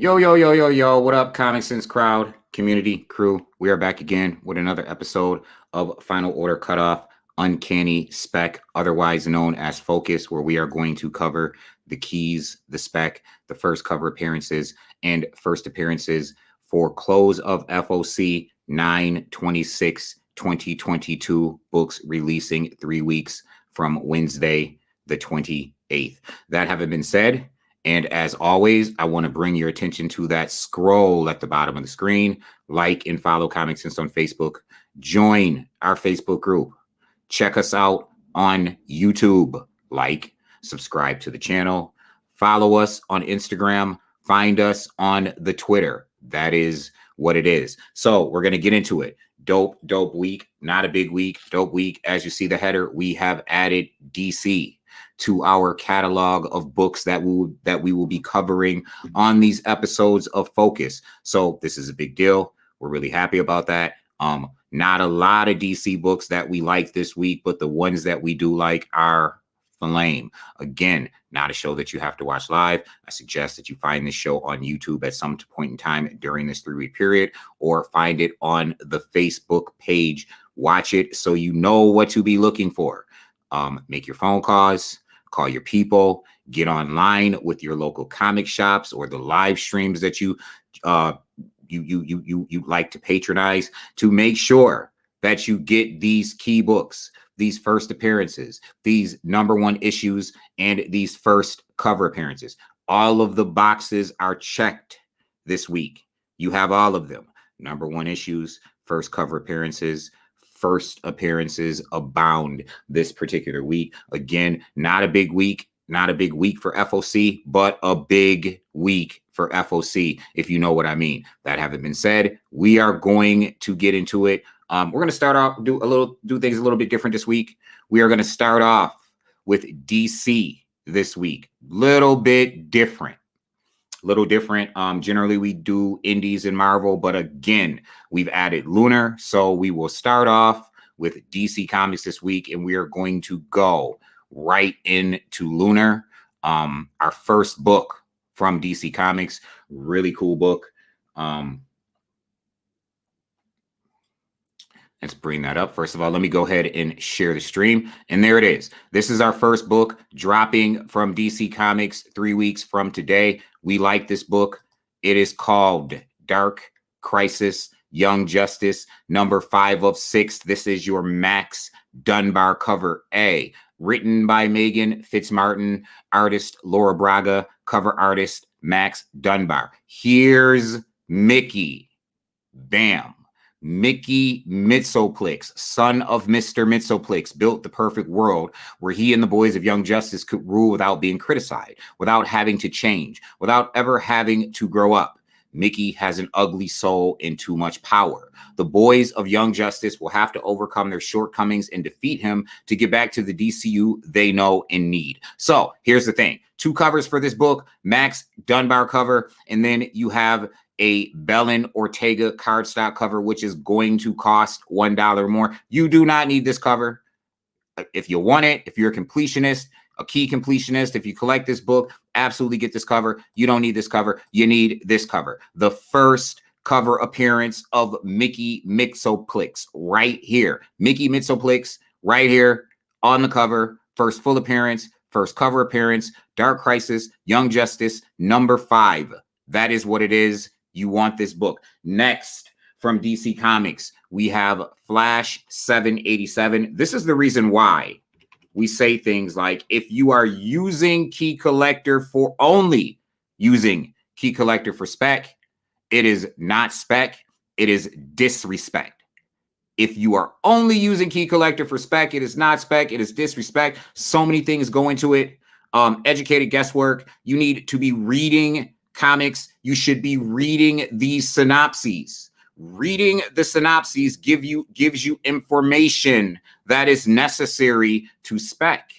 Yo, yo, yo, yo, yo. What up, Comic Sense crowd, community, crew? We are back again with another episode of Final Order Cutoff, Uncanny Spec, otherwise known as Focus, where we are going to cover the keys, the spec, the first cover appearances, and first appearances for close of FOC 9/26/2022, books releasing 3 weeks from Wednesday, the 28th. That having been said, and as always, I want to bring your attention to that scroll at the bottom of the screen. Like and follow Comic Sense on Facebook. Join our Facebook group. Check us out on YouTube. Like, subscribe to the channel. Follow us on Instagram. Find us on the Twitter. That is what it is. So we're going to get into it. Dope week. Not a big week. Dope week. As you see the header, we have added DC to our catalog of books that we will be covering on these episodes of Focus. So this is a big deal. We're really happy about that. Not a lot of DC books that we like this week, but the ones that we do like are flame. Again, not a show that you have to watch live. I suggest that you find this show on YouTube at some point in time during this 3-week period, or find it on the Facebook page. Watch it so you know what to be looking for. Make your phone calls. Call your people, get online with your local comic shops or the live streams that you like to patronize, to make sure that you get these key books, these first appearances, these #1 issues, and these first cover appearances. All of the boxes are checked this week. You have all of them. #1 issues, first cover appearances, first appearances abound this particular week. Again, not a big week for FOC, but a big week for FOC, if you know what I mean. That having been said, we are going to get into it. We're going to start off, do things a little bit different this week. We are going to start off with DC this week. Little different. Generally we do indies and Marvel, but again, we've added Lunar. So we will start off with DC Comics this week, and we are going to go right into Lunar. Our first book from DC Comics, really cool book. Let's bring that up. First of all, let me go ahead and share the stream. And there it is. This is our first book dropping from DC Comics 3 weeks from today. We like this book. It is called Dark Crisis, Young Justice, number 5 of 6. This is your Max Dunbar cover A. Written by Megan Fitzmartin, artist Laura Braga, cover artist Max Dunbar. Here's Mickey. Bam. Mickey Mitsoplex, son of Mr. Mitsoplex, built the perfect world where he and the boys of Young Justice could rule without being criticized, without having to change, without ever having to grow up. Mickey has an ugly soul and too much power. The boys of Young Justice will have to overcome their shortcomings and defeat him to get back to the DCU they know and need. So here's the thing. 2 covers for this book, Max Dunbar cover, and then you have a Belen Ortega cardstock cover, which is going to cost $1 more. You do not need this cover. If you want it, if you're a completionist, a key completionist, if you collect this book, absolutely get this cover. You don't need this cover. You need this cover. The first cover appearance of Mickey Mitsoplex right here. Mickey Mitsoplex right here on the cover. First full appearance, first cover appearance, Dark Crisis, Young Justice, number 5. That is what it is. You want this book. Next, from DC Comics, we have Flash 787. This is the reason why we say things like, if you are using Key Collector for only using Key Collector for Spec, it is not Spec, it is disrespect. If you are only using Key Collector for Spec, it is not Spec, it is disrespect. So many things go into it. Educated guesswork. You need to be reading comics. You should be reading these synopses. Reading the synopses gives you information that is necessary to Spec.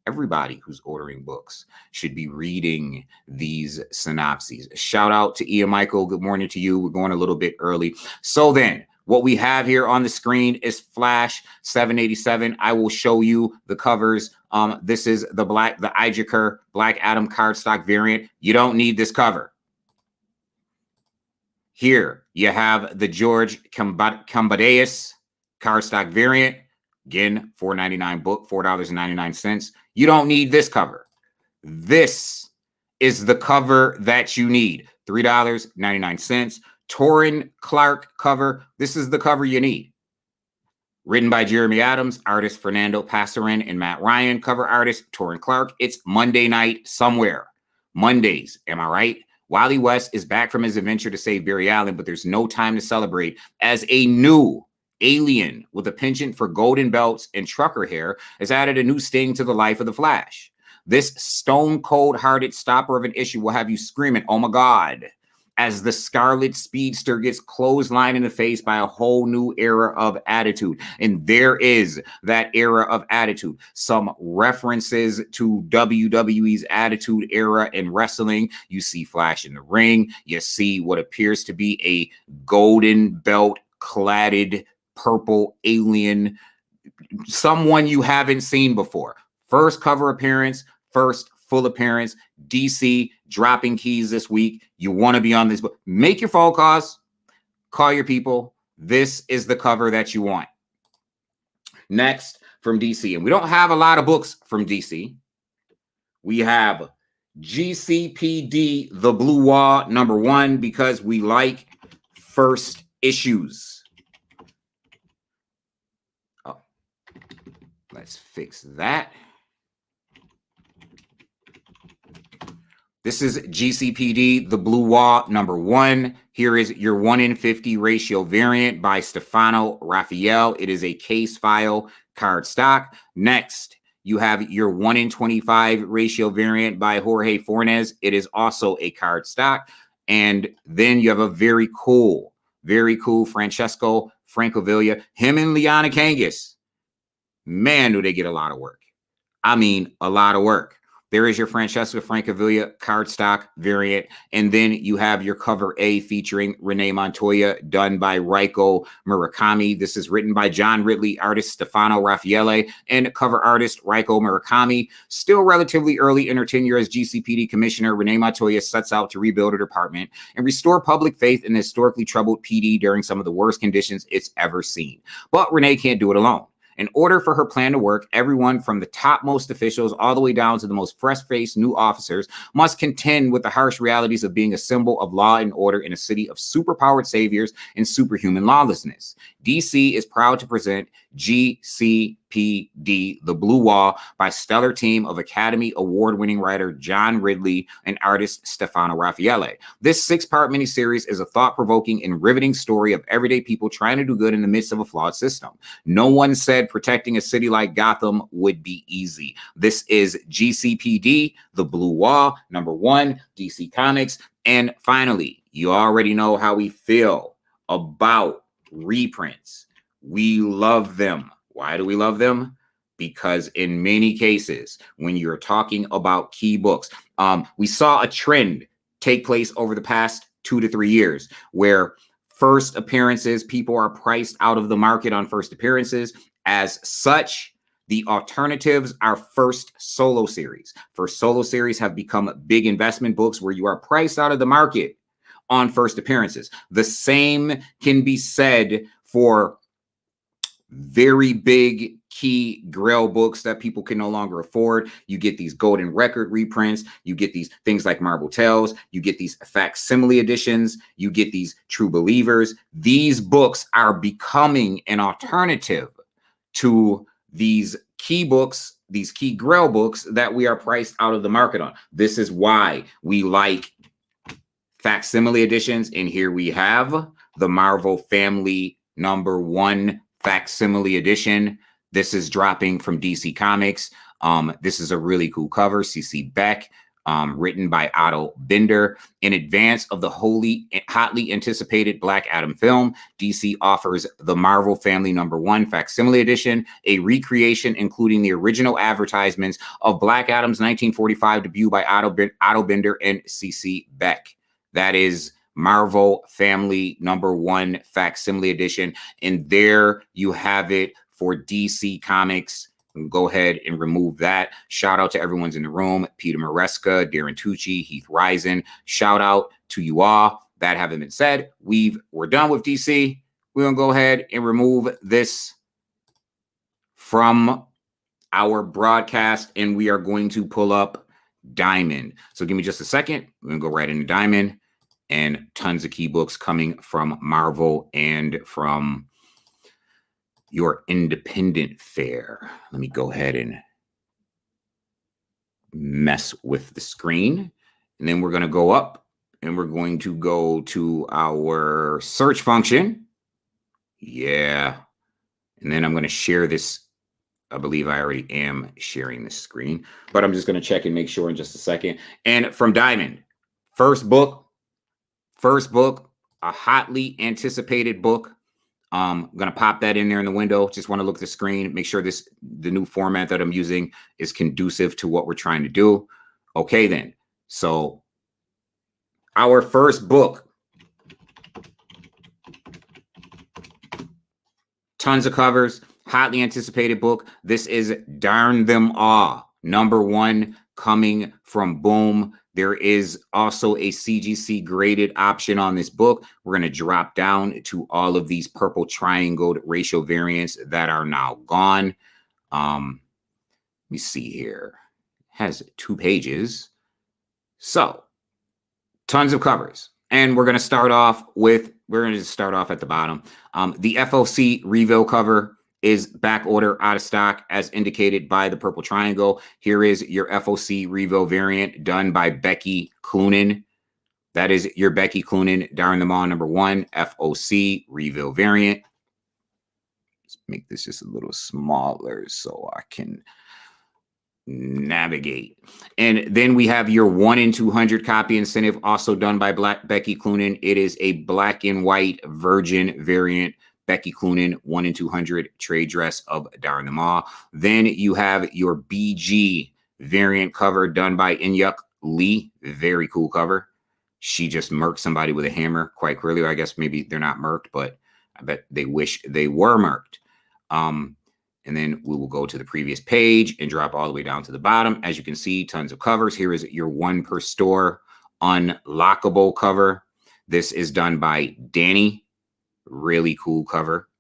Everybody who's ordering books should be reading these synopses. Shout out to Ian Michael. Good morning to you. We're going a little bit early. So then, what we have here on the screen is Flash 787. I will show you the covers. This is the Ijaker Black Adam cardstock variant. You don't need this cover. Here you have the George Cambadeus cardstock variant. Again, $4.99 book, $4.99. You don't need this cover. This is the cover that you need. $3.99. Torrin Clark cover. This is the cover you need. Written by Jeremy Adams, artist Fernando Passarin and Matt Ryan, cover artist Torrin Clark. It's Monday night somewhere. Mondays, am I right? Wally West is back from his adventure to save Barry Allen, but there's no time to celebrate as a new alien with a penchant for golden belts and trucker hair has added a new sting to the life of the Flash. This stone cold hearted stopper of an issue will have you screaming, "Oh my God," as the Scarlet Speedster gets clotheslined in the face by a whole new era of attitude. And there is that era of attitude. Some references to WWE's attitude era in wrestling. You see Flash in the ring. You see what appears to be a golden belt cladded purple alien, someone you haven't seen before. First cover appearance, first full appearance. DC dropping keys this week. You want to be on this book. Make your phone calls. Call your people. This is the cover that you want. Next from DC. And we don't have a lot of books from DC. We have GCPD, The Blue Wall, #1, because we like first issues. Oh, let's fix that. This is GCPD, The Blue Wall, #1. Here is your 1-in-50 ratio variant by Stefano Raphael. It is a case file card stock. Next, you have your 1-in-25 ratio variant by Jorge Fornes. It is also a card stock. And then you have a very cool Francesco Francavilla. Him and Liana Kangas. Man, do they get a lot of work. I mean, a lot of work. There is your Francesco Francavilla cardstock variant. And then you have your cover A featuring Renee Montoya, done by Reiko Murakami. This is written by John Ridley, artist Stefano Raffaele, and cover artist Reiko Murakami. Still relatively early in her tenure as GCPD commissioner, Renee Montoya sets out to rebuild her department and restore public faith in the historically troubled PD during some of the worst conditions it's ever seen. But Renee can't do it alone. In order for her plan to work, everyone from the topmost officials all the way down to the most fresh-faced new officers must contend with the harsh realities of being a symbol of law and order in a city of superpowered saviors and superhuman lawlessness. DC is proud to present GCPD, The Blue Wall, by stellar team of Academy Award-winning writer John Ridley and artist Stefano Raffaele. This 6-part miniseries is a thought-provoking and riveting story of everyday people trying to do good in the midst of a flawed system. No one said protecting a city like Gotham would be easy. This is GCPD, The Blue Wall, #1, DC Comics. And finally, you already know how we feel about reprints. We love them. Why do we love them? Because in many cases, when you're talking about key books, we saw a trend take place over the past 2 to 3 years where first appearances, people are priced out of the market on first appearances. As such, the alternatives are first solo series. First solo series have become big investment books where you are priced out of the market on first appearances. The same can be said for very big key grail books that people can no longer afford. You get these golden record reprints. You get these things like Marvel Tales. You get these facsimile editions. You get these true believers. These books are becoming an alternative to these key books, these key grail books that we are priced out of the market on. This is why we like facsimile editions. And here we have the Marvel Family #1 facsimile edition. This is dropping from DC Comics. This is a really cool cover. CC Beck, written by Otto Binder. In advance of the hotly anticipated Black Adam film, DC offers the Marvel Family #1 facsimile edition, a recreation including the original advertisements of Black Adam's 1945 debut by Otto Binder and CC Beck. That is Marvel Family #1 facsimile edition. And there you have it for DC Comics. Go ahead and remove that. Shout out to everyone's in the room. Peter Maresca, Darren Tucci, Heath Risen. Shout out to you all. that having been said, we're done with DC. We're going to go ahead and remove this from our broadcast, and we are going to pull up Diamond. So give me just a second. We're going to go right into Diamond, and tons of key books coming from Marvel and from your independent fare. Let me go ahead and mess with the screen, and then we're going to go up and we're going to go to our search function. Yeah. And then I'm going to share this. I believe I already am sharing the screen, but I'm just going to check and make sure in just a second. And from Diamond, first book, a hotly anticipated book. I'm going to pop that in there in the window. Just want to look at the screen, make sure the new format that I'm using is conducive to what we're trying to do. Okay, then. So our first book, tons of covers, hotly anticipated book. This is Darn Them All, #1, coming from Boom. There is also a CGC graded option on this book. We're going to drop down to all of these purple triangled ratio variants that are now gone. Let me see here. It has 2 pages. So, tons of covers. And we're going to start off at the bottom. The FOC Reveal cover is back order, out of stock, as indicated by the purple triangle. Here is your FOC Revo variant done by Becky Cloonan. That is your Becky Cloonan, Darn Them All #1, FOC Reveal variant. Let's make this just a little smaller so I can navigate. And then we have your 1 in 200 copy incentive, also done by Becky Cloonan. It is a black and white virgin variant. Becky Cloonan, 1 in 200 trade dress of Darn Them All. Then you have your BG variant cover done by Inyuk Lee. Very cool cover. She just murked somebody with a hammer quite clearly. Or I guess maybe they're not murked, but I bet they wish they were murked. And then we will go to the previous page and drop all the way down to the bottom. As you can see, tons of covers. Here is your 1 per store unlockable cover. This is done by Danny. Really cool cover.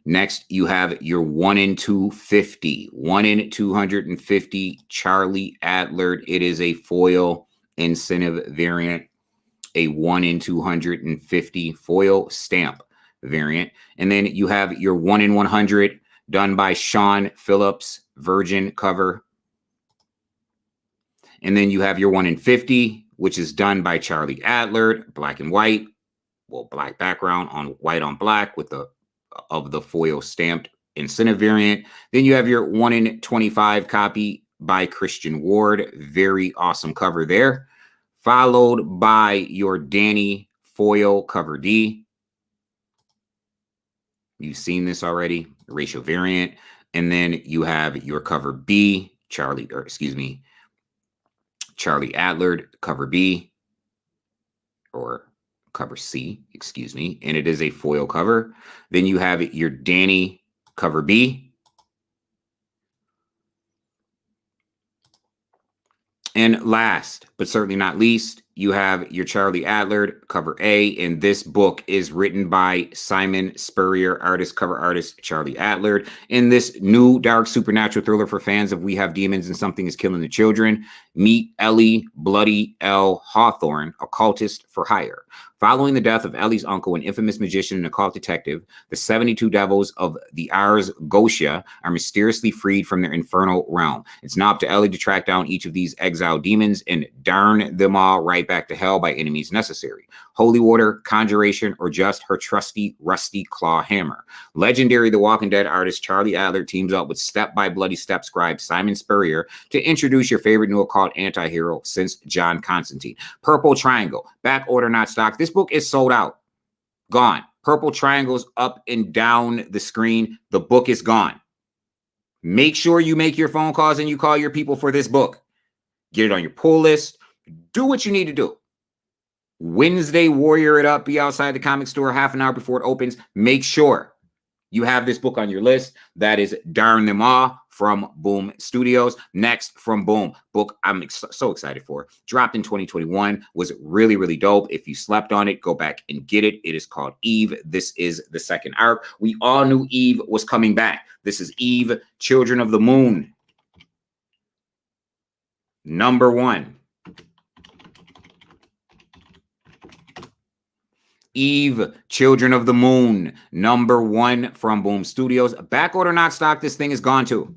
Next, you have your 1 in 250, 1 in 250 Charlie Adler. It is a foil incentive variant, a 1 in 250 foil stamp variant. And then you have your 1 in 100 done by Sean Phillips, virgin cover. And then you have your 1 in 50, which is done by Charlie Adler, black and white. Well, black background on white on black with the foil stamped incentive variant. Then you have your 1 in 25 copy by Christian Ward. Very awesome cover there. Followed by your Danny foil cover D. You've seen this already, ratio variant. And then you have your cover B, Charlie Adler, cover B, or cover C, and it is a foil cover. Then you have your Danny cover B. And last, but certainly not least, you have your Charlie Adler cover A, and this book is written by Simon Spurrier, cover artist Charlie Adler. In this new dark supernatural thriller for fans of We Have Demons and Something is Killing the Children, meet Ellie Bloody L. Hawthorne, occultist for hire. Following the death of Ellie's uncle, an infamous magician and occult detective, the 72 devils of the Ars Goetia are mysteriously freed from their infernal realm. It's now up to Ellie to track down each of these exiled demons and darn them all right back to hell by any means necessary. Holy water, conjuration, or just her trusty rusty claw hammer. Legendary The Walking Dead artist Charlie Adler teams up with Step by Bloody Step scribe Simon Spurrier to introduce your favorite new occult anti-hero since John Constantine. Purple Triangle, back order not stock. This book is sold out. Gone. Purple triangles up and down the screen. The book is gone. Make sure you make your phone calls and you call your people for this book. Get it on your pull list. Do what you need to do. Wednesday, warrior it up. Be outside the comic store half an hour before it opens. Make sure You have this book on your list. That is Darn Them All from Boom Studios. Next from Boom, book I'm so excited for. Dropped in 2021. Was really, really dope. If you slept on it, go back and get it. It is called Eve. This is the second arc. We all knew Eve was coming back. This is Eve, Children of the Moon. Number 1. Eve, Children of the Moon, number 1 from Boom Studios. Back order, not stock. This thing is gone too.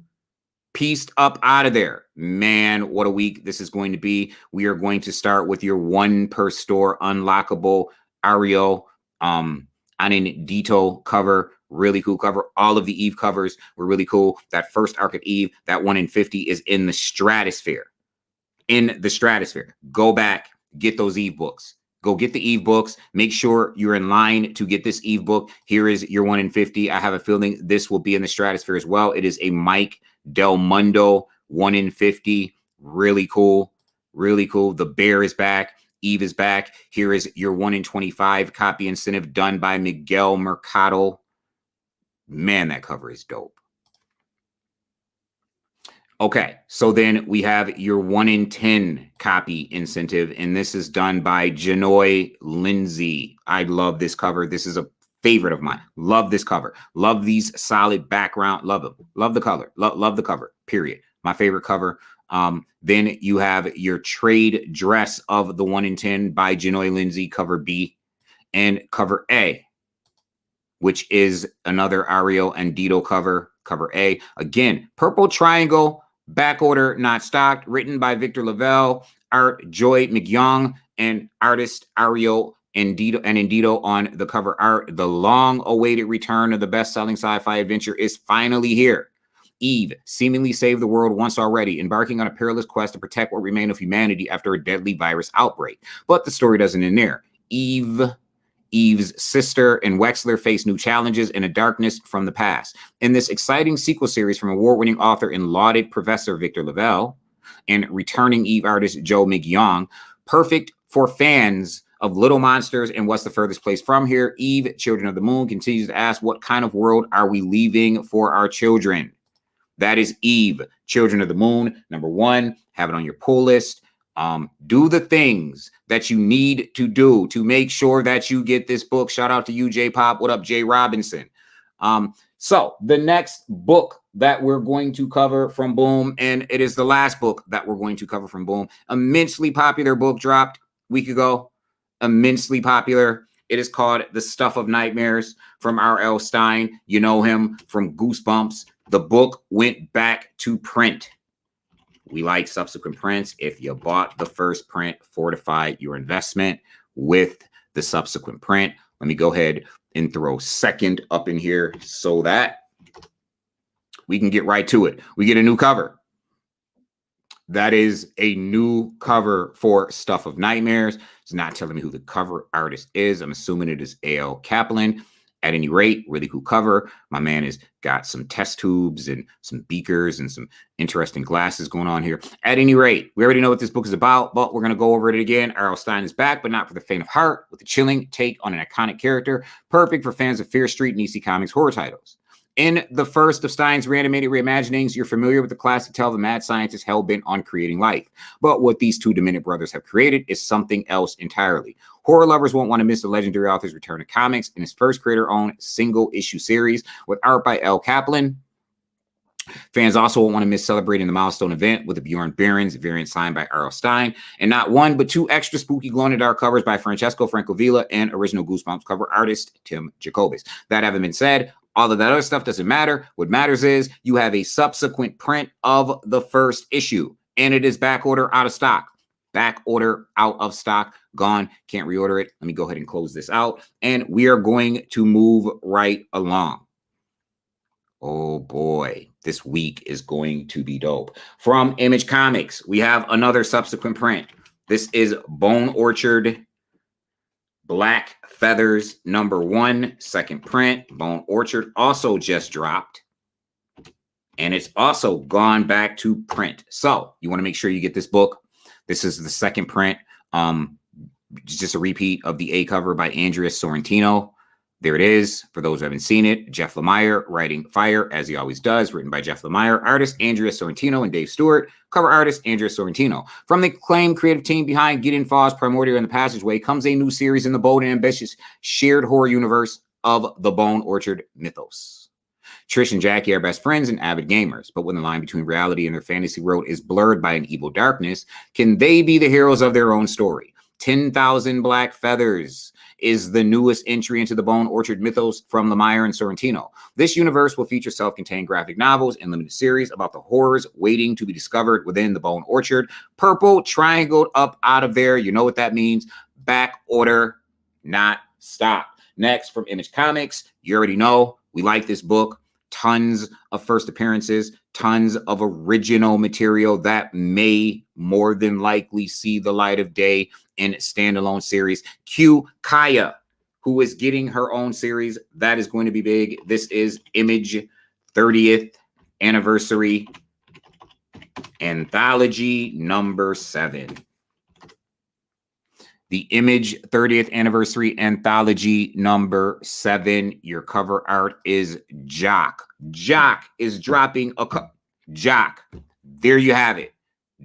Pieced up out of there. Man, what a week this is going to be. We are going to start with your 1 per store unlockable Ario Untitled cover. Really cool cover. All of the Eve covers were really cool. That first arc of Eve, that 1 in 50 is in the stratosphere. In the stratosphere. Go back, get those Eve books. Go get the Eve books. Make sure you're in line to get this Eve book. Here is your 1 in 50. I have a feeling this will be in the stratosphere as well. It is a Mike Del Mundo 1 in 50. Really cool. Really cool. The Bear is back. Eve is back. Here is your 1 in 25 copy incentive done by Miguel Mercado. Man, that cover is dope. Okay, so then we have your 1 in 10 copy incentive, and this is done by Janoy Lindsay. I love this cover. This is a favorite of mine. Love this cover. Love these solid background. Love them. Love the color. Love the cover, period. My favorite cover. Then you have your trade dress of the 1 in 10 by Janoy Lindsay, cover B, and cover A, which is another Ario and Dito cover, cover A. Again, purple triangle. Back order, not stocked, written by Victor Lavelle, art Joy McYoung, and artist Ario Indito on the cover art. The long-awaited return of the best-selling sci-fi adventure is finally here. Eve seemingly saved the world once already, embarking on a perilous quest to protect what remained of humanity after a deadly virus outbreak. But the story doesn't end there. Eve's sister and Wexler face new challenges in a darkness from the past. In this exciting sequel series from award-winning author and lauded professor Victor Lavelle and returning Eve artist Joe McYoung, perfect for fans of Little Monsters and What's the Furthest Place from Here, Eve, Children of the Moon continues to ask, what kind of world are we leaving for our children? That is Eve, Children of the Moon, number 1. Have it on your pull list. Do the things that you need to do to make sure that you get this book. Shout out to you, J Pop. What up, Jay Robinson? So the next book that we're going to cover from Boom, and it is the last book that we're going to cover from Boom, immensely popular book dropped a week ago. Immensely popular. It is called The Stuff of Nightmares from R.L. Stine. You know him from Goosebumps. The book went back to print. We like subsequent prints. If you bought the first print, fortify your investment with the subsequent print. Let me go ahead and throw second up in here so that we can get right to it. We get a new cover. That is a new cover for Stuff of Nightmares. It's not telling me who the cover artist is. I'm assuming it is A.L. Kaplan. At any rate, really cool cover. My man has got some test tubes and some beakers and some interesting glasses going on here. At any rate, we already know what this book is about, but we're going to go over it again. R.L. Stine is back, but not for the faint of heart, with a chilling take on an iconic character, perfect for fans of Fear Street and EC Comics horror titles. In the first of Stine's reanimated reimaginings, you're familiar with the classic tale of a mad scientist hell-bent on creating life. But what these two demented brothers have created is something else entirely. Horror lovers won't want to miss the legendary author's return to comics in his first creator-owned single-issue series with art by L. Kaplan. Fans also won't want to miss celebrating the milestone event with a Bjorn Barron's variant signed by R.L. Stine, and not one, but 2 extra spooky glow-in-the-dark covers by Francesco Francavilla and original Goosebumps cover artist Tim Jacobus. That having been said, all of that other stuff doesn't matter. What matters is you have a subsequent print of the first issue, and it is back order out of stock. Back order out of stock, gone, can't reorder it. Let me go ahead and close this out, and we are going to move right along. Oh boy, this week is going to be dope. From Image Comics, we have another subsequent print. This is Bone Orchard Black Feathers number 1, second print. Bone Orchard also just dropped, and it's also gone back to print. So you want to make sure you get this book. This is the second print. Just a repeat of the A cover by Andrea Sorrentino. There it is. For those who haven't seen it, Jeff Lemire writing Fire, as he always does, written by Jeff Lemire, artist Andrea Sorrentino and Dave Stewart, cover artist Andrea Sorrentino. From the acclaimed creative team behind Gideon Falls, Primordial, and The Passageway comes a new series in the bold and ambitious shared horror universe of the Bone Orchard mythos. Trish and Jackie are best friends and avid gamers, but when the line between reality and their fantasy world is blurred by an evil darkness, can they be the heroes of their own story? 10,000 Black Feathers is the newest entry into the Bone Orchard mythos from Lemire and Sorrentino. This universe will feature self-contained graphic novels and limited series about the horrors waiting to be discovered within the Bone Orchard. Purple triangled up out of there. You know what that means. Back order, not stop. Next, from Image Comics, you already know we like this book. Tons of first appearances, tons of original material that may more than likely see the light of day in standalone series. Q Kaya, who is getting her own series. That is going to be big. This is Image 30th Anniversary Anthology number 7. The Image 30th Anniversary Anthology number 7. Your cover art is Jock. Jock is dropping a Jock. There you have it.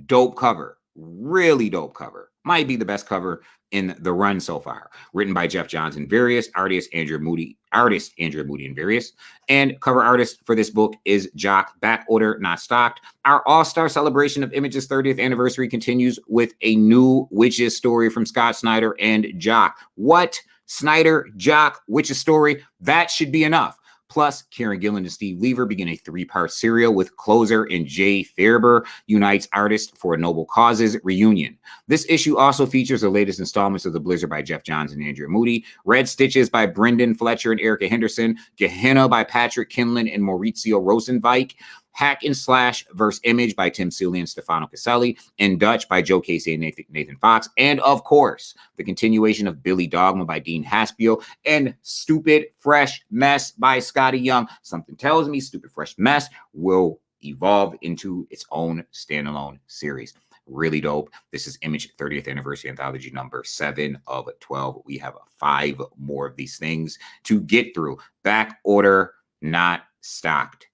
Dope cover. Really dope cover. Might be the best cover in the run so far. Written by Jeff Johns and various artist Andrea Moody and various. And cover artist for this book is Jock. Back order, not stocked. Our all-star celebration of Image's 30th anniversary continues with a new Witches story from Scott Snyder and Jock. What? Snyder, Jock, Witches story? That should be enough. Plus, Karen Gillan and Steve Lever begin a 3-part serial with closer and Jay Faerber unites artists for a noble causes reunion. This issue also features the latest installments of The Blizzard by Jeff Johns and Andrea Moody, Red Stitches by Brendan Fletcher and Erica Henderson, Gehenna by Patrick Kinlan and Maurizio Rosenweich, Hack and Slash vs. Image by Tim Seeley and Stefano Caselli, and Dutch by Joe Casey and Nathan Fox, and of course, the continuation of Billy Dogma by Dean Haspio, and Stupid Fresh Mess by Scotty Young. Something tells me Stupid Fresh Mess will evolve into its own standalone series. Really dope. This is Image 30th Anniversary Anthology number 7 of 12. We have 5 more of these things to get through. Back order, not stocked.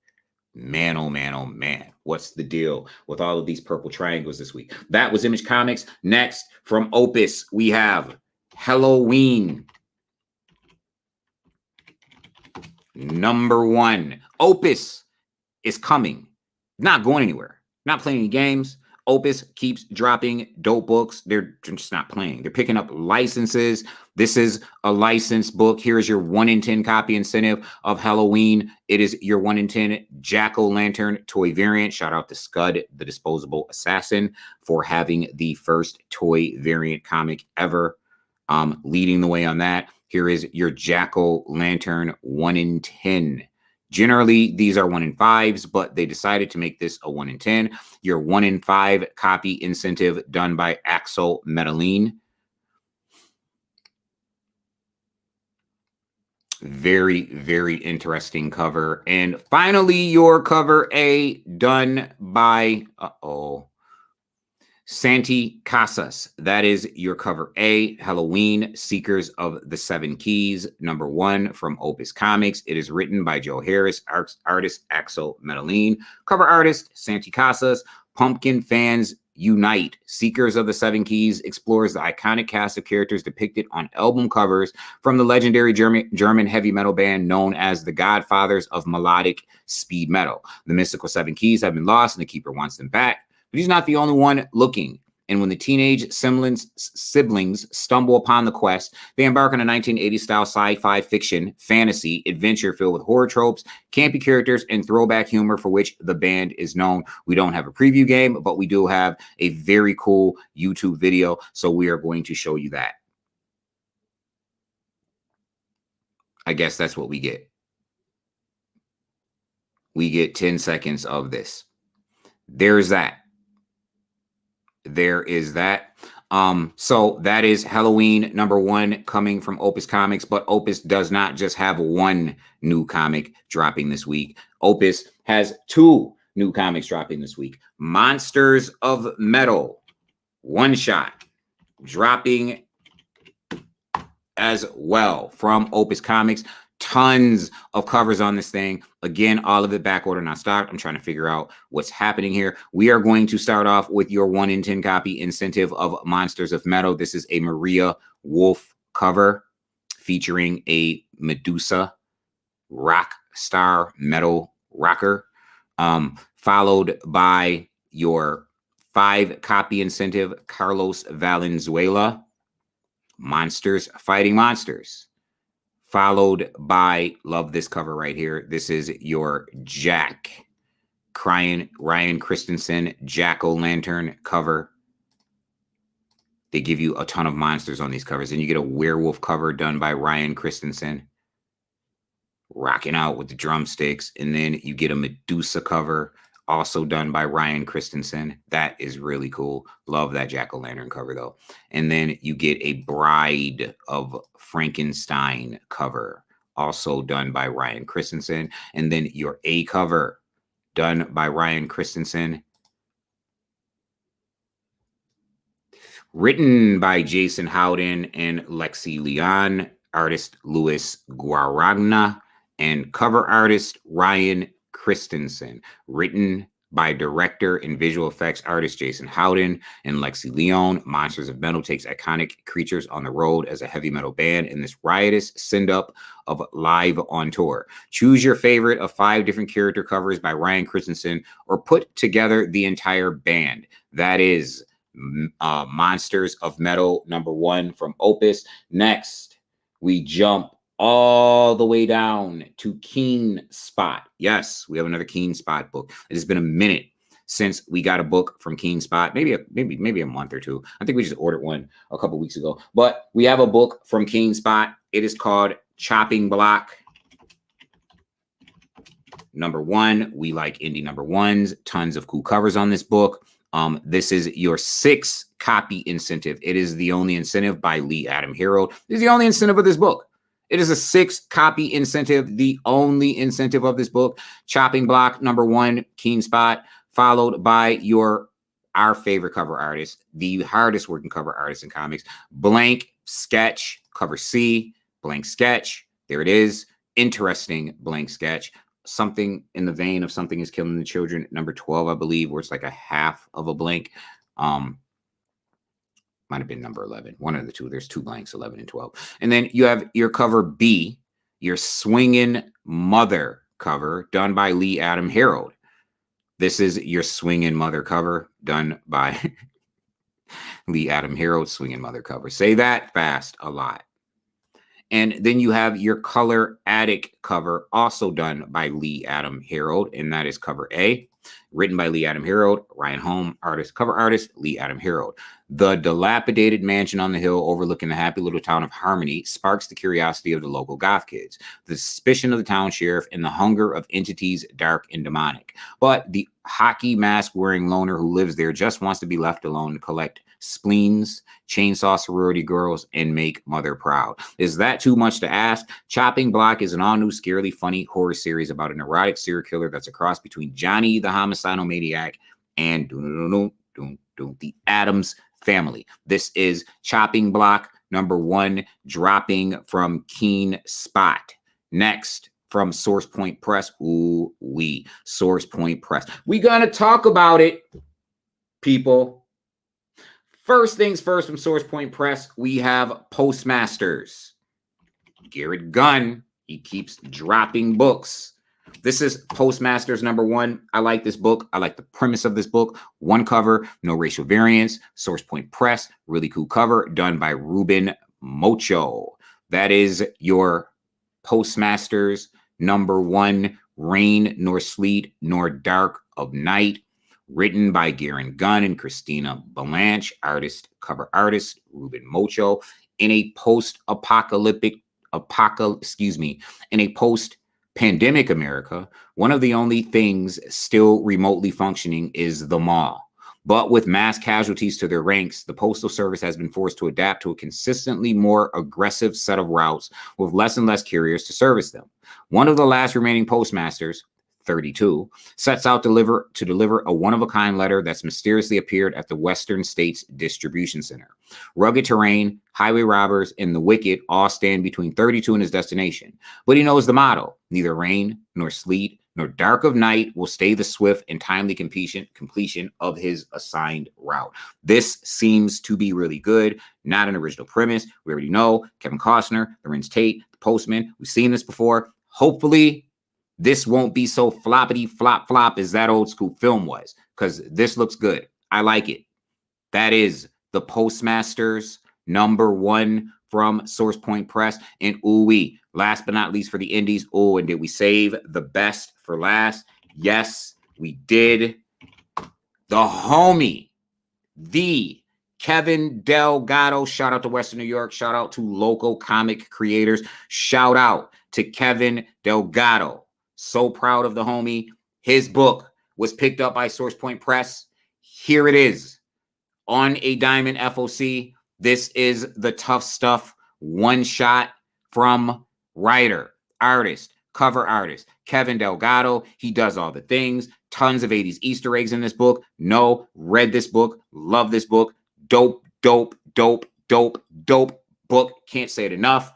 Man, oh man, oh man. What's the deal with all of these purple triangles this week? That was Image Comics. Next, from Opus, we have Halloween number 1. Opus is coming. Not going anywhere. Not playing any games. Opus keeps dropping dope books. They're just not playing. They're picking up licenses. This is a licensed book. Here's your 1 in 10 copy incentive of Halloween. It is your 1 in 10 Jack-o'-lantern toy variant. Shout out to Scud, the Disposable Assassin, for having the first toy variant comic ever. Leading the way on that. Here is your Jack-o'-lantern 1 in 10. Generally, these are 1 in 5s, but they decided to make this a 1 in 10. Your 1 in 5 copy incentive done by Axel Medellin. Very, very interesting cover. And finally, your cover A done by, Santi Casas. That is your cover A, Halloween, Seekers of the 7 Keys, number 1 from Opus Comics. It is written by Joe Harris, artist Axel Medellin, cover artist Santi Casas. Pumpkin fans unite. Seekers of the 7 Keys explores the iconic cast of characters depicted on album covers from the legendary German heavy metal band known as the Godfathers of melodic speed metal. The mystical 7 Keys have been lost and the Keeper wants them back. But he's not the only one looking. And when the teenage siblings stumble upon the quest, they embark on a 1980s-style sci-fi fiction fantasy adventure filled with horror tropes, campy characters, and throwback humor for which the band is known. We don't have a preview game, but we do have a very cool YouTube video, so we are going to show you that. I guess that's what we get. We get 10 seconds of this. There's that. There is that. So that is Halloween number 1 coming from Opus Comics, but Opus does not just have 1 new comic dropping this week. Opus has 2 new comics dropping this week. Monsters of Metal, 1-shot, dropping as well from Opus Comics. Tons of covers on this thing. Again, all of it back order, not stocked. I'm trying to figure out what's happening here. We are going to start off with your 1 in 10 copy incentive of Monsters of Metal. This is a Maria Wolf cover featuring a Medusa rock star metal rocker, followed by your 5 copy incentive Carlos Valenzuela, Monsters Fighting Monsters, followed by, love this cover right here, this is your Jack Ryan Christensen Jack-o'-lantern cover. They give you a ton of monsters on these covers, and you get a werewolf cover done by Ryan Christensen, rocking out with the drumsticks, and then you get a Medusa cover also done by Ryan Christensen. That is really cool. Love that jack-o'-lantern cover though. And then you get a Bride of Frankenstein cover also done by Ryan Christensen, and then your A cover done by Ryan Christensen, written by Jason Howden and Lexi Leon, artist Louis Guaragna, and cover artist Ryan Christensen. Written by director and visual effects artist Jason Howden and Lexi Leon. Monsters of Metal takes iconic creatures on the road as a heavy metal band in this riotous send-up of Live on Tour. Choose your favorite of 5 different character covers by Ryan Christensen, or put together the entire band. That is Monsters of Metal #1 from Opus. Next, we jump all the way down to Keen Spot. Yes, we have another Keen Spot book. It has been a minute since we got a book from Keen Spot, maybe a month or two. I think we just ordered one a couple weeks ago, but we have a book from Keen Spot. It is called Chopping Block #1. We like indie #1s. Tons of cool covers on this book. This is your 6 copy incentive. It is the only incentive by Lee Adam Harold. This is the only incentive of this book. It is a 6 copy incentive, the only incentive of this book. Chopping Block #1, Keen Spot, followed by our favorite cover artist, the hardest working cover artist in comics, Blank Sketch, cover C, Blank Sketch. There it is. Interesting Blank Sketch. Something in the vein of Something is Killing the Children, #12, I believe, where it's like a half of a blank. Might have been #11, one of the two. There's 2 blanks, 11 and 12. And then you have your cover B, your Swingin' Mother cover, done by Lee Adam Harold. This is your Swingin' Mother cover, done by Lee Adam Harold, Swingin' Mother cover. Say that fast a lot. And then you have your Color Attic cover, also done by Lee Adam Harold, and that is cover A, written by Lee Adam Harold, Ryan Holm, artist, cover artist, Lee Adam Harold. The dilapidated mansion on the hill overlooking the happy little town of Harmony sparks the curiosity of the local goth kids, the suspicion of the town sheriff, and the hunger of entities dark and demonic. But the hockey mask wearing loner who lives there just wants to be left alone to collect spleens, chainsaw sorority girls, and make mother proud. Is that too much to ask? Chopping Block is an all-new, scarily funny horror series about an erotic serial killer that's a cross between Johnny the Homicidal Maniac and the Addams Family. This is Chopping Block #1, dropping from Keen Spot. Next, from Source Point Press. Source Point Press. We're gonna talk about it, people. First things first, from Source Point Press, we have Postmasters. Garrett Gunn, he keeps dropping books. This is Postmasters #1. I like this book. I like the premise of this book. 1 cover, no racial variance. Source Point Press, really cool cover, done by Ruben Mocho. That is your Postmasters #1, Rain Nor Sleet Nor Dark of Night. Written by Garrett Gunn and Christina Balanche, artist, cover artist, Ruben Mocho. In a post-pandemic America, one of the only things still remotely functioning is the mall. But with mass casualties to their ranks, the Postal Service has been forced to adapt to a consistently more aggressive set of routes with less and less carriers to service them. One of the last remaining postmasters, 32, sets out to deliver a one-of-a-kind letter that's mysteriously appeared at the Western States Distribution Center. Rugged terrain, highway robbers, and the wicked all stand between 32 and his destination. But he knows the motto: neither rain nor sleet nor dark of night will stay the swift and timely completion of his assigned route. This seems to be really good. Not an original premise. We already know Kevin Costner, Lorenz Tate, the Postman. We've seen this before. Hopefully, this won't be so floppity flop as that old school film was, because this looks good. I like it. That is the Postmasters #1 from Source Point Press. And ooh-wee, last but not least for the indies. Oh, and did we save the best for last? Yes, we did. The homie, the Kevin Delgado. Shout out to Western New York. Shout out to local comic creators. Shout out to Kevin Delgado. So proud of the homie. His book was picked up by Source Point Press. Here it is on a Diamond FOC. This is the Tough Stuff one shot from writer, artist, cover artist, Kevin Delgado. He does all the things. Tons of 80s Easter eggs in this book. No, read this book. Love this book. Dope, dope, dope, dope, dope book. Can't say it enough.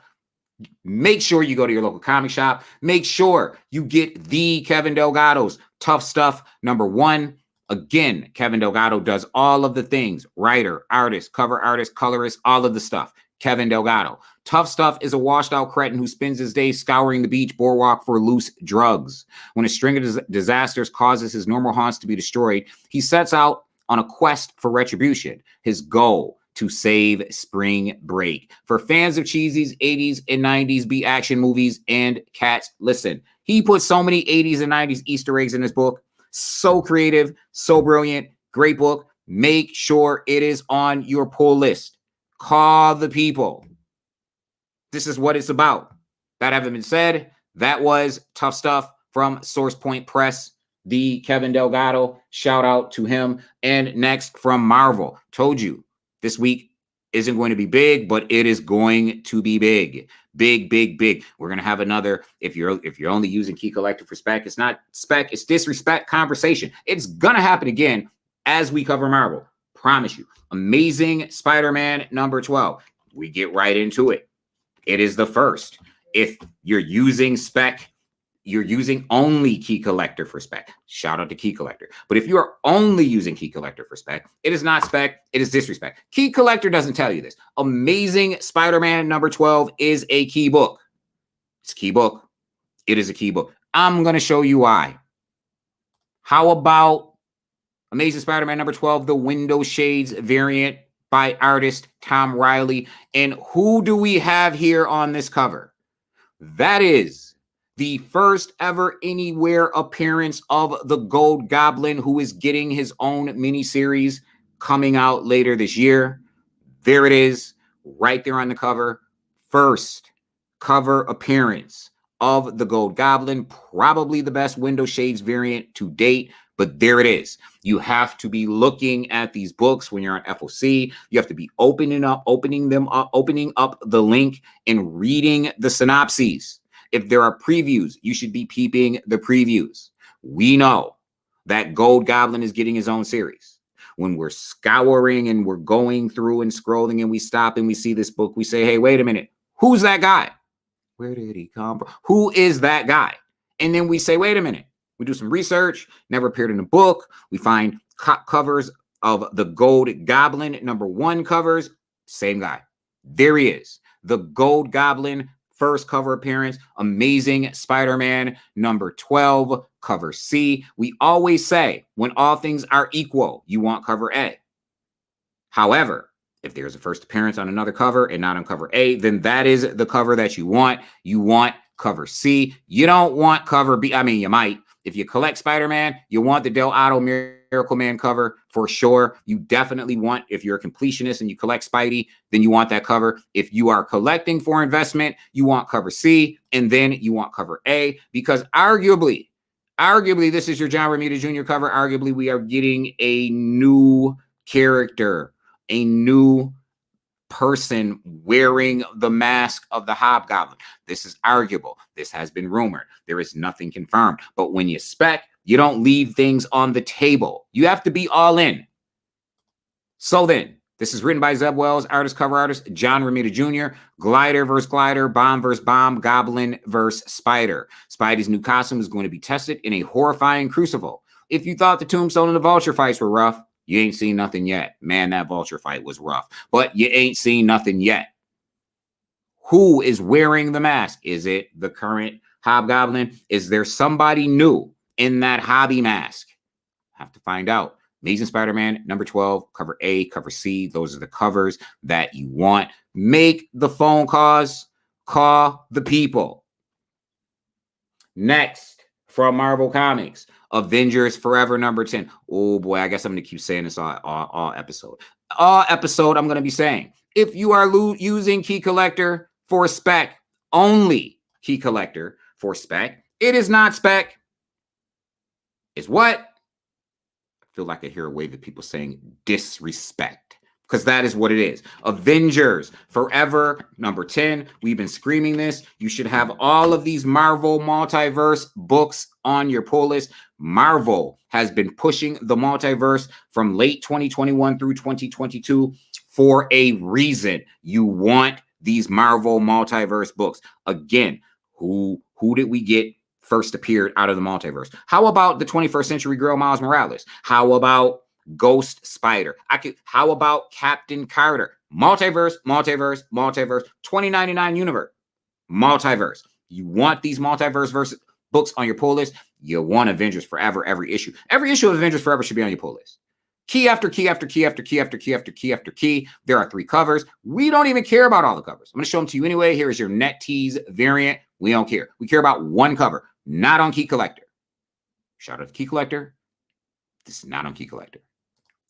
Make sure you go to your local comic shop. Make sure you get the Kevin Delgado's Tough Stuff #1. Again, Kevin Delgado does all of the things: writer, artist, cover artist, colorist, all of the stuff. Kevin Delgado. Tough Stuff is a washed out cretin who spends his days scouring the beach boardwalk for loose drugs. When a string of disasters causes his normal haunts to be destroyed, he sets out on a quest for retribution. His goal: to save Spring Break. For fans of cheesy 80s and 90s B action movies and cats, listen, he put so many 80s and 90s Easter eggs in this book. So creative, so brilliant, great book. Make sure it is on your pull list. Call the people. This is what it's about. That having been said, that was Tough Stuff from Source Point Press, the Kevin Delgado. Shout out to him. And next from Marvel. Told you, this week isn't going to be big, but it is going to be big. Big, big, big. We're going to have another, if you're only using Key Collector for Spec, it's not Spec, it's Disrespect conversation. It's going to happen again as we cover Marvel. Promise you. Amazing Spider-Man #12. We get right into it. It is the first. If you're using Spec, you're using only Key Collector for Spec. Shout out to Key Collector. But if you are only using Key Collector for Spec, it is not Spec, it is Disrespect. Key Collector doesn't tell you this. Amazing Spider-Man #12 is a key book. It's a key book. It is a key book. I'm going to show you why. How about Amazing Spider-Man #12, the Window Shades variant by artist Tom Riley. And who do we have here on this cover? That is the first ever anywhere appearance of the Gold Goblin, who is getting his own miniseries coming out later this year. There it is, right there on the cover. First cover appearance of the Gold Goblin, probably the best Window Shades variant to date. But there it is. You have to be looking at these books when you're on FOC. You have to be opening up the link and reading the synopses. If there are previews, you should be peeping the previews. We know that Gold Goblin is getting his own series. When we're scouring and we're going through and scrolling and we stop and we see this book, we say, hey, wait a minute. Who's that guy? Where did he come from? Who is that guy? And then we say, wait a minute. We do some research, never appeared in a book. We find covers of the Gold Goblin #1 covers. Same guy. There he is. The Gold Goblin first cover appearance. Amazing Spider-Man #12, cover C. We always say when all things are equal, you want cover A. However, if there's a first appearance on another cover and not on cover A, then that is the cover that you want. You want cover C. You don't want cover B. I mean, you might. If you collect Spider-Man, you want the Del Otto Miracle Man cover for sure. You definitely want, if you're a completionist and you collect Spidey, then you want that cover. If you are collecting for investment, you want cover C, and then you want cover A, because arguably, this is your John Romita Jr. cover. Arguably, we are getting a new character, a new person wearing the mask of the hobgoblin. This is arguable. This has been rumored. There is nothing confirmed. But when you spec, you don't leave things on the table. You have to be all in. So then, this is written by Zeb Wells, artist, cover artist, John Romita Jr., Glider versus Glider, Bomb versus Bomb, Goblin versus Spider. Spidey's new costume is going to be tested in a horrifying crucible. If you thought the Tombstone and the Vulture fights were rough, you ain't seen nothing yet. Man, that Vulture fight was rough. But you ain't seen nothing yet. Who is wearing the mask? Is it the current Hobgoblin? Is there somebody new in that hobby mask? Have to find out. Amazing Spider-Man, number 12, cover A, cover C. Those are the covers that you want. Make the phone calls. Call the people. Next, from Marvel Comics, Avengers Forever number 10. Oh boy, I guess I'm going to keep saying this all episode. All episode, I'm going to be saying, if you are using Key Collector for Spec, only Key Collector for Spec, it is not Spec. It's what? I feel like I hear a wave of people saying disrespect, because that is what it is. Avengers Forever number 10. We've been screaming this. You should have all of these Marvel multiverse books on your pull list. Marvel has been pushing the multiverse from late 2021 through 2022 for a reason. You want these Marvel multiverse books. Again, who did we get first appeared out of the multiverse? How about the 21st Century Girl Miles Morales? How about Ghost Spider? How about Captain Carter? Multiverse, 2099 universe. Multiverse. You want these multiverse versus books on your pull list? You want Avengers Forever every issue. Every issue of Avengers Forever should be on your pull list. Key after key after key after key after key after key after key. There are 3 covers. We don't even care about all the covers. I'm going to show them to you anyway. Here is your net tease variant. We don't care. We care about one cover, not on Key Collector. Shout out to Key Collector. This is not on Key Collector.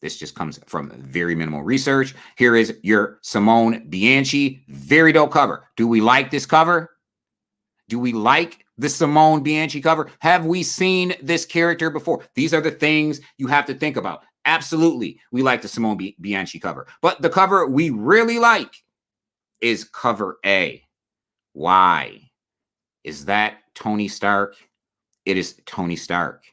This just comes from very minimal research. Here is your Simone Bianchi. Very dope cover. Do we like this cover? Do we like the Simone Bianchi cover? Have we seen this character before? These are the things you have to think about. Absolutely, we like the Simone Bianchi cover. But the cover we really like is cover A. Why? Is that Tony Stark? It is Tony Stark.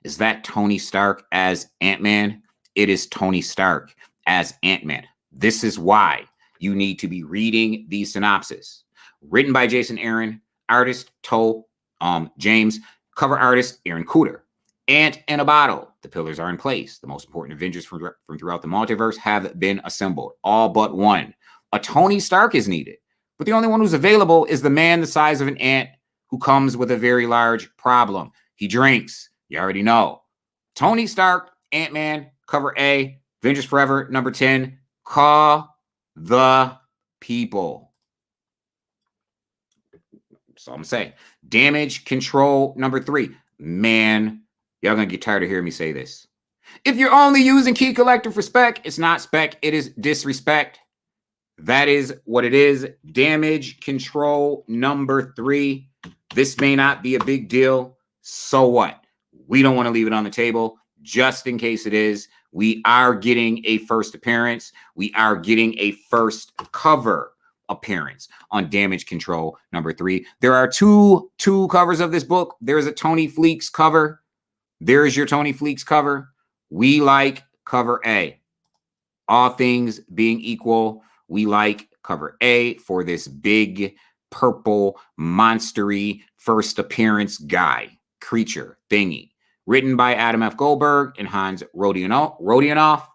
Is that Tony Stark as Ant-Man? It is Tony Stark as Ant-Man. This is why you need to be reading the synopsis. Written by Jason Aaron, artist Toe James, cover artist Aaron Cooter. Ant in a bottle. The pillars are in place. The most important Avengers from throughout the multiverse have been assembled. All but one. A Tony Stark is needed. But the only one who's available is the man the size of an ant who comes with a very large problem. He drinks. You already know. Tony Stark, Ant-Man, cover A, Avengers Forever, number 10. Call the people. That's all I'm saying. Damage Control, number 3. Man, y'all gonna get tired of hearing me say this. If you're only using Key Collector for Spec, it's not Spec, it is disrespect. That is what it is. Damage Control, number 3. This may not be a big deal. So what? We don't want to leave it on the table just in case it is. We are getting a first appearance. We are getting a first cover appearance on Damage Control, number 3. There are two covers of this book. There's a Tony Fleecs cover. There's your Tony Fleecs cover. We like cover A. All things being equal, we like cover A for this big purple monstery first appearance guy, creature, thingy. Written by Adam F. Goldberg and Hans Rodionoff.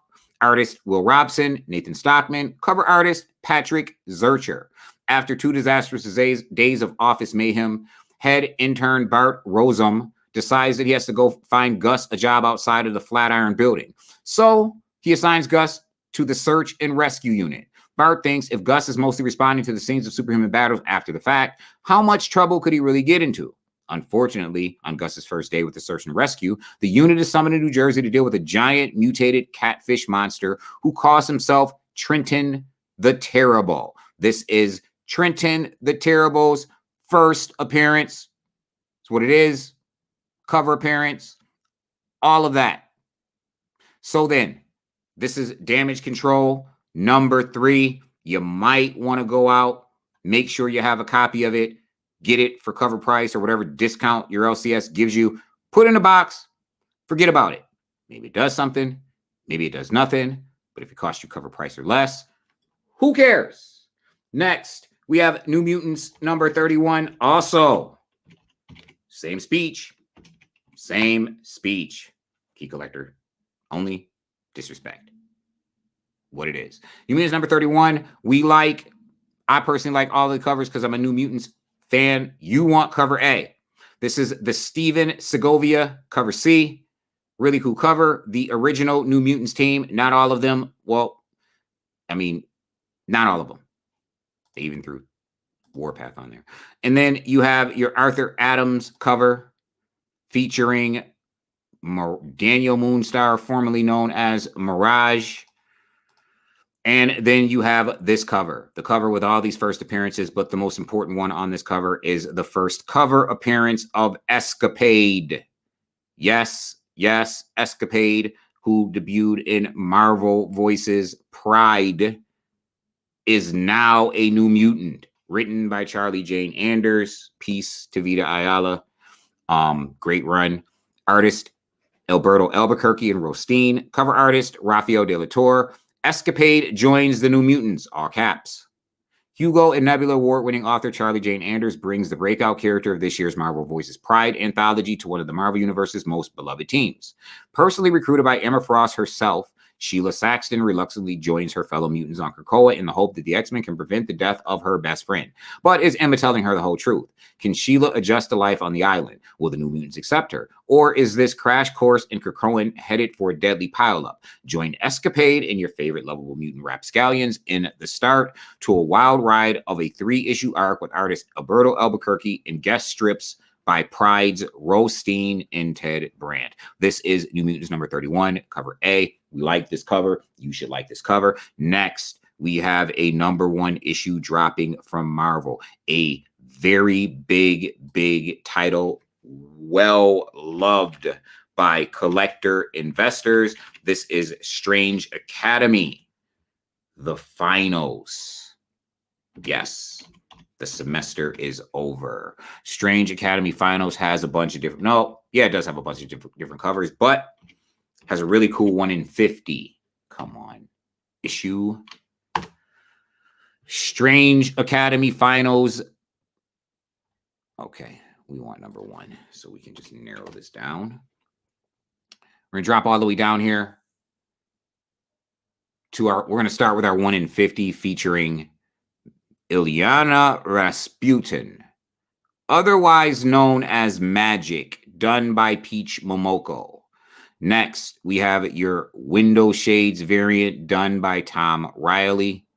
Artist Will Robson, Nathan Stockman. Cover artist Patrick Zurcher. After 2 disastrous days of office mayhem, head intern Bart Rosum decides that he has to go find Gus a job outside of the Flatiron building. So he assigns Gus to the search and rescue unit. Bart thinks if Gus is mostly responding to the scenes of superhuman battles after the fact, how much trouble could he really get into? Unfortunately, on Gus's first day with the search and rescue, the unit is summoned to New Jersey to deal with a giant mutated catfish monster who calls himself Trenton the Terrible. This is Trenton the Terrible's first appearance. That's what it is. Cover appearance. All of that. So then, this is Damage Control, number 3. you might want to go out, make sure you have a copy of it, get it for cover price or whatever discount your LCS gives you, put it in a box, forget about it. Maybe it does something, maybe it does nothing, but if it costs you cover price or less, who cares? Next, we have New Mutants number 31. Also, same speech. Key collector, only disrespect. What it is. New Mutants number 31. I personally like all the covers because I'm a New Mutants fan. You want cover A. This is the Steven Segovia cover C. Really cool cover. The original New Mutants team, not all of them. Well, I mean, not all of them. They even threw Warpath on there. And then you have your Arthur Adams cover featuring Daniel Moonstar, formerly known as Mirage. And then you have this cover, the cover with all these first appearances, but the most important one on this cover is the first cover appearance of Escapade. Yes, Escapade, who debuted in Marvel Voices Pride, is now a New Mutant, written by Charlie Jane Anders. Peace to Vita Ayala. Great run. Artist Alberto Albuquerque and Rostein. Cover artist Rafael De La Torre. Escapade joins the New Mutants, all caps. Hugo and Nebula Award-winning author Charlie Jane Anders brings the breakout character of this year's Marvel Voices Pride anthology to one of the Marvel Universe's most beloved teams. Personally recruited by Emma Frost herself, Sheila Saxton reluctantly joins her fellow mutants on Krakoa in the hope that the X-Men can prevent the death of her best friend. But is Emma telling her the whole truth? Can Sheila adjust to life on the island? Will the New Mutants accept her? Or is this crash course in Krakoan headed for a deadly pileup? Join Escapade and your favorite lovable mutant rapscallions in the start to a wild ride of a 3-issue arc with artist Alberto Albuquerque and guest strips by Pride's Rostein and Ted Brandt. This is New Mutants number 31, cover A. We like this cover. You should like this cover. Next, we have a number 1 issue dropping from Marvel. A very big title, well loved by collector investors. This is Strange Academy, the finals. Yes. The semester is over. Strange Academy Finals has a bunch of different, it does have a bunch of different covers, but has a really cool 1 in 50. Come on. Issue. Strange Academy Finals. Okay, we want number 1, so we can just narrow this down. We're gonna drop all the way down here to we're gonna start with our 1 in 50 featuring Ilyana Rasputin, otherwise known as Magic, done by Peach Momoko. Next, we have your Window Shades variant done by Tom Riley.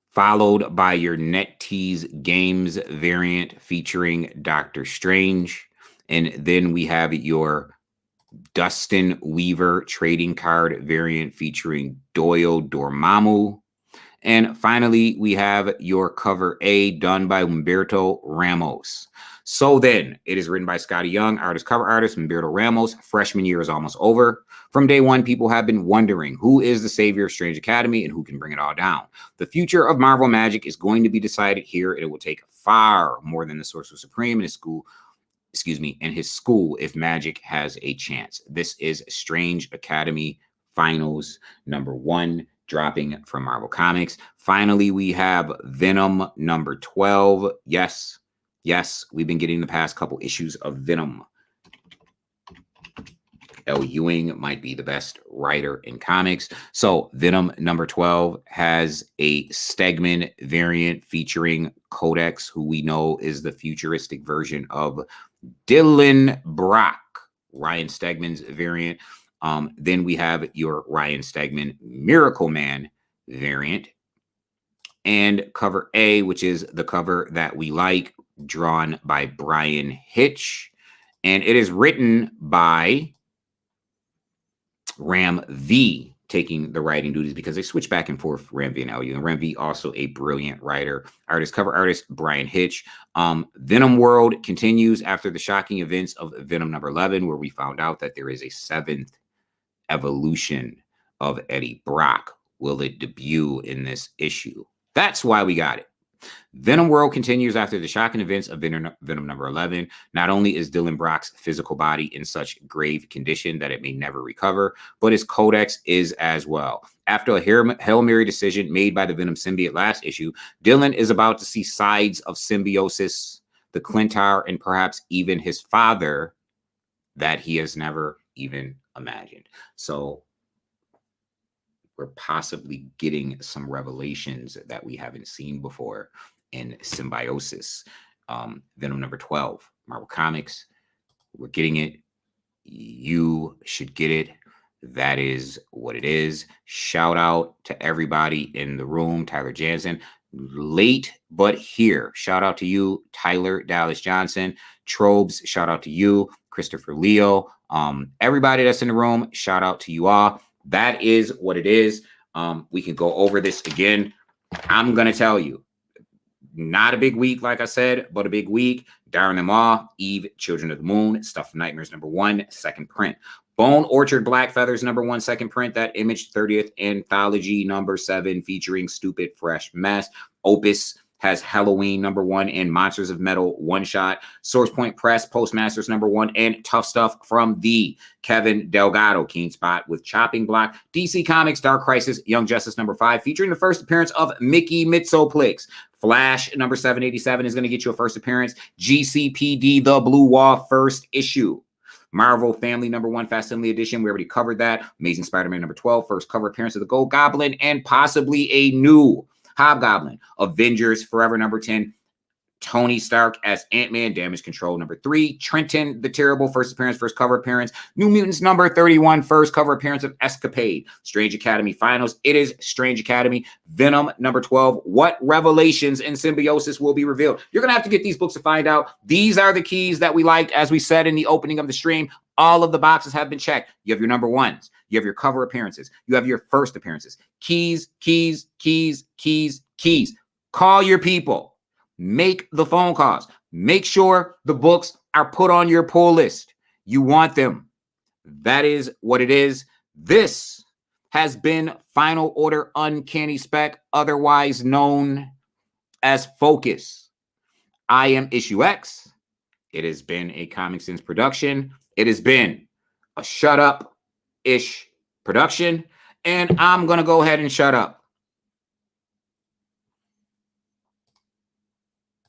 Followed by your NetTease Games variant featuring Doctor Strange. And then we have your Dustin Weaver trading card variant featuring Doyle Dormammu. And finally, we have your cover A done by Humberto Ramos. So then, it is written by Scotty Young, cover artist Humberto Ramos. Freshman year is almost over. From day one, people have been wondering who is the savior of Strange Academy and who can bring it all down. The future of Marvel Magic is going to be decided here, and it will take far more than the Sorcerer Supreme in his school if Magic has a chance. This is Strange Academy Finals number 1 dropping from Marvel Comics. Finally, we have Venom number 12. Yes, we've been getting the past couple issues of Venom. L. Ewing might be the best writer in comics. So Venom number 12 has a Stegman variant featuring Codex, who we know is the futuristic version of Dylan Brock, Ryan Stegman's variant. Then we have your Ryan Stegman Miracle Man variant. And cover A, which is the cover that we like, drawn by Brian Hitch. And it is written by Ram V. taking the writing duties because they switch back and forth, Ram V and LU. And Ram V also a brilliant writer, cover artist, Brian Hitch. Venom World continues after the shocking events of Venom number 11, where we found out that there is a 7th evolution of Eddie Brock. Will it debut in this issue? That's why we got it. Venom World continues after the shocking events of Venom number 11. Not only is Dylan Brock's physical body in such grave condition that it may never recover, but his codex is as well. After a Hail Mary decision made by the Venom symbiote last issue, Dylan is about to see sides of symbiosis, the Clintar, and perhaps even his father that he has never even imagined. So we're possibly getting some revelations that we haven't seen before in Symbiosis. Venom number 12, Marvel Comics. We're getting it. You should get it. That is what it is. Shout out to everybody in the room. Tyler Jansen, late but here. Shout out to you, Tyler Dallas Johnson. Trobes, shout out to you. Christopher Leo. Everybody that's in the room, shout out to you all. That is what it is. We can go over this again. I'm going to tell you, not a big week, like I said, but a big week. Darren Them All, Eve, Children of the Moon, Stuff of Nightmares number 1, second print. Bone Orchard Black Feathers number 1, second print. That Image 30th Anthology number 7 featuring Stupid Fresh Mess. Opus has Halloween number 1 and Monsters of Metal one shot. Source Point Press, Postmasters number 1, and Tough Stuff from the Kevin Delgado, Keen Spot with Chopping Block. DC Comics Dark Crisis Young Justice number 5 featuring the first appearance of Mickey Mitsoplix. Flash number 787 is going to get you a first appearance. GCPD The Blue Wall first issue. Marvel Family number 1 Facsimile edition. We already covered that. Amazing Spider-Man number 12, first cover appearance of the Gold Goblin, and possibly a new Hobgoblin. Avengers Forever number 10. Tony Stark as Ant-Man, Damage Control number 3. Trenton the Terrible, first appearance, first cover appearance. New Mutants number 31, first cover appearance of Escapade. Strange Academy Finals. It is Strange Academy. Venom number 12. What revelations in Symbiosis will be revealed? You're going to have to get these books to find out. These are the keys that we liked, as we said in the opening of the stream. All of the boxes have been checked. You have your number 1s. You have your cover appearances. You have your first appearances. Keys, keys, keys, keys, keys. Call your people. Make the phone calls. Make sure the books are put on your pull list. You want them. That is what it is. This has been Final Order Uncanny Spec, otherwise known as Focus. I am Issue X. It has been a Comic Sense production. It has been a shut up-ish production. And I'm going to go ahead and shut up.